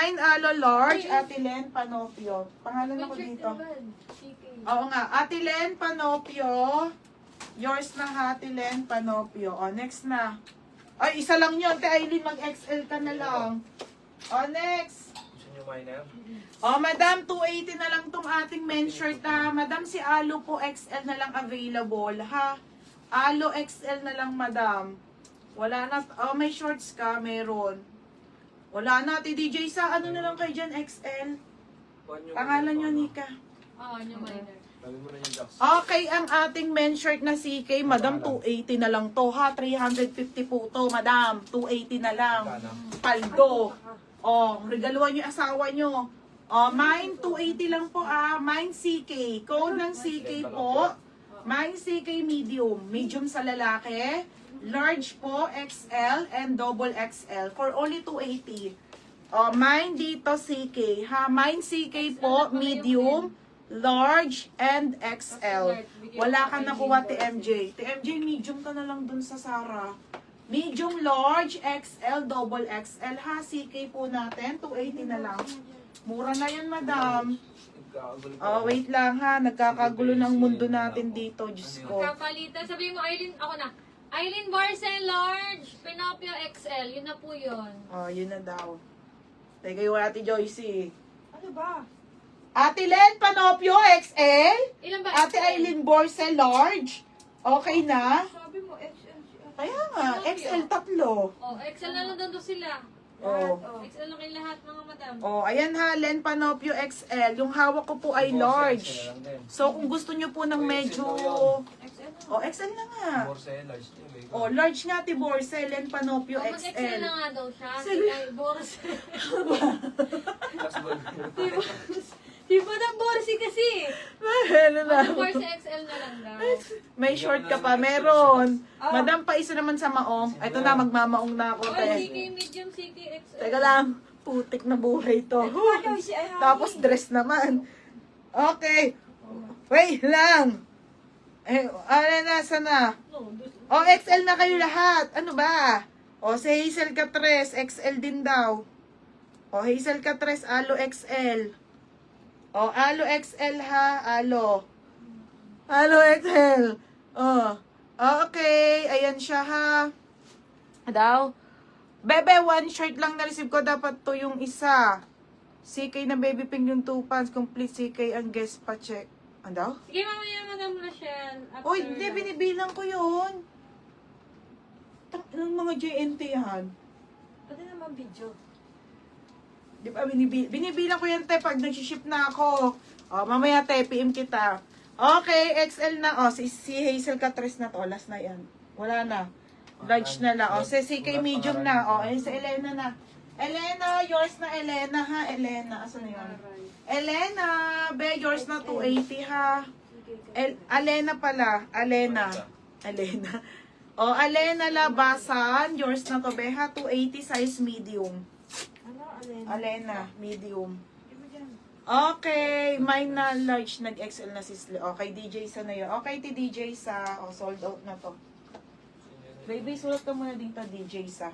mine, alo, large, Ate Len Panopio. Pangalan ako dito. Oo nga, Ate Len Panopio. Yours na ha, Ate Len Panopio. O, next na. Ay, isa lang yun. Ate Aileen, mag-XL ka na lang. O, next. Gusto nyo minor? O, Madam, 280 na lang tong ating men's shirt ha. Madam, si Alo po, XL na lang available ha. Alo, XL na lang, Madam. Wala na. Oh, may shorts ka, meron. Wala na, Ate DJ sa ano na lang kayo dyan, XL. Pangalan nyo, Nika. Oo, yung minor. Sabi mo na yung ducks. Okay, ang ating men's shirt na CK, Madam, 280 na lang to ha. 350 po to, Madam. 280 na lang. Paldo. Oh, regaluhan nyo yung asawa nyo. Oh, mine, 280 lang po ah. Mine CK. Code ng CK po. Mine CK medium. Medium sa lalaki. Large po, XL, and double XL for only 280. Oh, mine dito CK, ha? Mine CK po, medium, large, and XL. Wala ka nakuha, TMJ. TMJ, medium ka na lang dun sa Sarah. Medium, large, XL, double XL, ha? CK po natin, 280 na lang. Mura na yan, madam. Oh, wait lang, ha? Nagkakagulo ng mundo natin dito, Diyos ko. Kapalitan. Sabihin mo, Aileen, ako na. Aileen Barcel Large, Pinopio XL, yun na po yun. Oh, yun na daw. Teka yung Ate Joycey. Ano ba? Ate Len Panopio XL? Ilan ba Ate XL? Aileen Borcel Large? Okay na? Sabi mo, XL siya. Kaya nga, XL tatlo. Oh, XL na lang doon sila. Oh. XL lang kayo lahat, mga madam. Oh, ayan ha, Len Panopio XL. Yung hawak ko po ay large. So, kung gusto nyo po ng medyo... XL na. Oh, XL na nga. Borse, large din. Oh, large nga, Ate Borcel, Len Panopio Oh, mag-XL XL. na nga daw siya. Sige. Sige, Boris. Plus gold. Di ba na Boris kasi? Ano na? Boris XL na lang daw. May short ka pa, meron. Madam, pa isa naman sa maong. Ito na, magmamaong na ako, Oh, te. CK medium, CK XL. Teka lang, putik na buhay to. Tapos dress naman. Okay. Wait lang. Eh, ano na, sana? O, XL na kayo lahat. Ano ba? O, si Hazel Catres, XL din daw. O, Hazel Catres, Alo XL. O, Alo XL ha, Alo. Alo XL. O, okay. Ayan siya ha. Daw. Bebe, one shirt lang na-receive ko. Dapat to yung isa. CK na baby pink yung 2 pants. Complete CK ang guest pa check. Ano daw? Sige, mamaya madam Rochelle. After Uy, hindi, binibilang ko yun. Ng mga JNT yan. Pwede naman video. Di ba, binibilang ko yan, te, pag nag-ship na ako. O, mamaya, te, PM kita. Okay, XL na. O, si Hazel Catres na to. Last na yan. Wala na. Large na lang. O, si CK medium na. O, ayun si Elena na. Elena, yours na Elena, ha? Elena, asan na yun? Elena, be, yours na 280, ha? Alena pala. Alena. O, Alena Labasan, yours na to, be, ha? 280 size medium. Ano, Alena? Alena, medium. Iba dyan. Okay, mine na large, nag-XL na si Sli. Okay, DJ sa na yun. Okay, ti DJ sa, oh, sold out na to. Baby, sulat ka muna dito, DJ sa.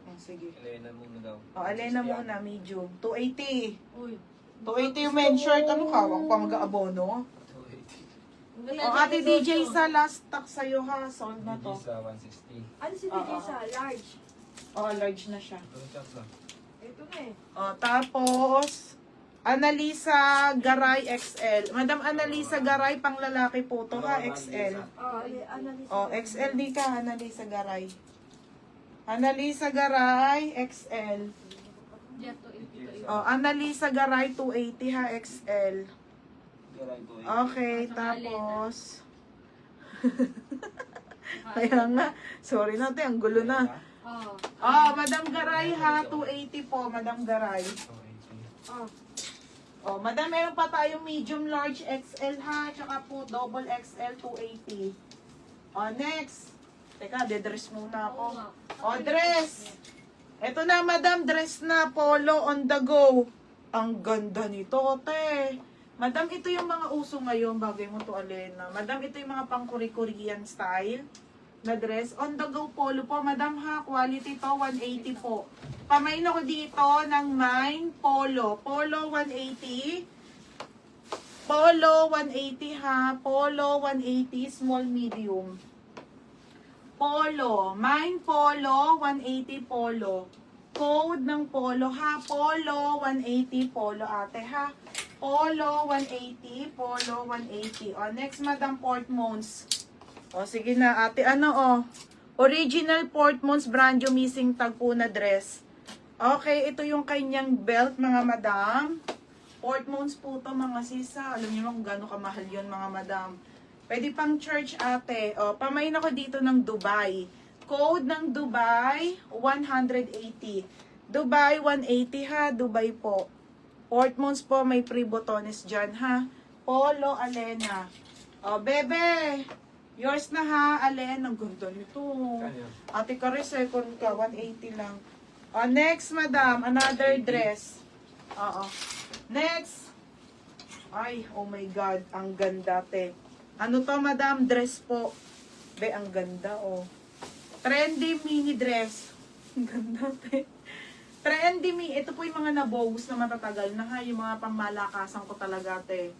Oh, sige. Elena muna daw. Oh, Alena muna, medium. 280. Uy. 280 yung men's shirt. Ano ka? Wag pa mag-aabono. 280. Oh, ate DJ sa last stock sa'yo ha. Sold na to. sa 160. Ano si DJ sa large? Oh, large na siya. Pero chance lang. Ito na eh. Oh, tapos, Analisa Garay XL. Madam Analisa Garay, pang lalaki po to ha, XL. Analyze. Oh, XL di ka, Analisa Garay. Analisa Garay, XL. Jet to ito. Oh, Analisa Garay, 280 ha, XL. Okay, tapos... Kaya nga, sorry na, te, ang gulo na. Oh. Oh, Madam Garay ha, 280 po, Madam Garay. Oh. Oh, Madam, meron pa tayong medium, large, XL ha, tsaka po double XL, 280. Oh, next. Teka, de-dress muna ako. Oh, dress. Ito na, Madam, dress na, polo on the go. Ang ganda nito, te. Madam, ito yung mga uso ngayon, bagay mo to, Alena. Madam, ito yung mga pang Korean style. na dress. On the go polo po, madam ha. Quality to, 180 po. Pamain ako dito ng mine polo. Polo, 180. Polo, 180 ha. Polo, 180. Small, medium. Polo. Mine polo, 180 polo. Code ng polo ha. Polo, 180 polo ate ha. Polo, 180. Polo, 180. O, next, Madam Portmons. O, sige na, ate. Ano, o? Original Portmons brand new missing tag po na dress. Okay, ito yung kanyang belt, mga madam. Portmons po to, mga sisa. Alam niyo kung gano'ng kamahal yun, mga madam. Pwede pang church, ate. O, pamain ako dito ng Dubai. Code ng Dubai, 180. Dubai, 180 ha. Dubai po. Portmons po, may free botones dyan, ha? Polo, Alena. O, bebe. Yours na, ha, Alen. Ang ganda nito. Kanya. Ate Kare, second ka. 180 lang. O, next, madam. Another dress. Oo. Next. Ay, oh my God. Ang ganda, te. Ano to, madam? Dress po. Be, ang ganda, oh. Trendy mini dress. Ang ganda, te. Trendy me. Ito po yung mga nabogus na matatagal na ha. Yung mga pangmalakasan ko talaga, te.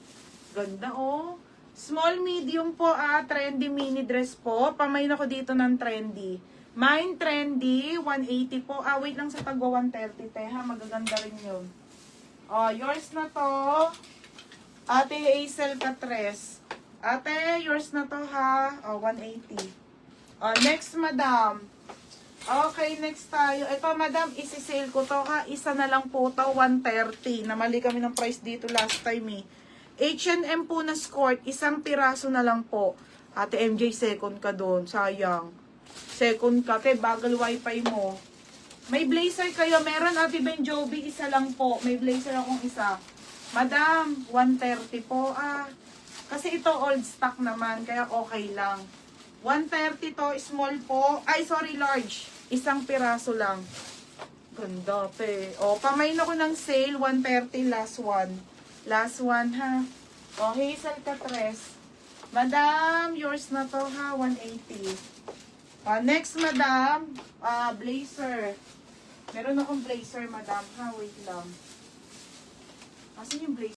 Ganda, oh. Small, medium po, trendy mini dress po. Pamain ako dito ng trendy. Mine trendy, 180 po. Wait lang sa tagwa 130, te, ha. Magaganda rin yun. Oh, yours na to. Ate Hazel Catres. Ate, yours na to, ha. Oh, 180. Oh, next, madam. Okay, next tayo. Ito, madam, isi-sale ko to, ha. Isa na lang po to, 130. Namali kami ng price dito last time, eh. H&M po na skirt, isang piraso na lang po. Ate MJ, second ka doon. Sayang. Second ka. Te, bagal wifi mo. May blazer kayo. Meron, Ate Benjobi, isa lang po. May blazer akong isa. Madam, 130 po. Kasi ito old stock naman, kaya okay lang. 130 to, small po. Ay, sorry, large. Isang piraso lang. Ganda, te. O, pamain ako ng sale, 130, last one. Last one, ha. O, Hazel Catres. Madam, yours na to, ha. 180. Next, madam. Blazer. Meron akong blazer, madam, ha. Wait lang. Asan yung blazer?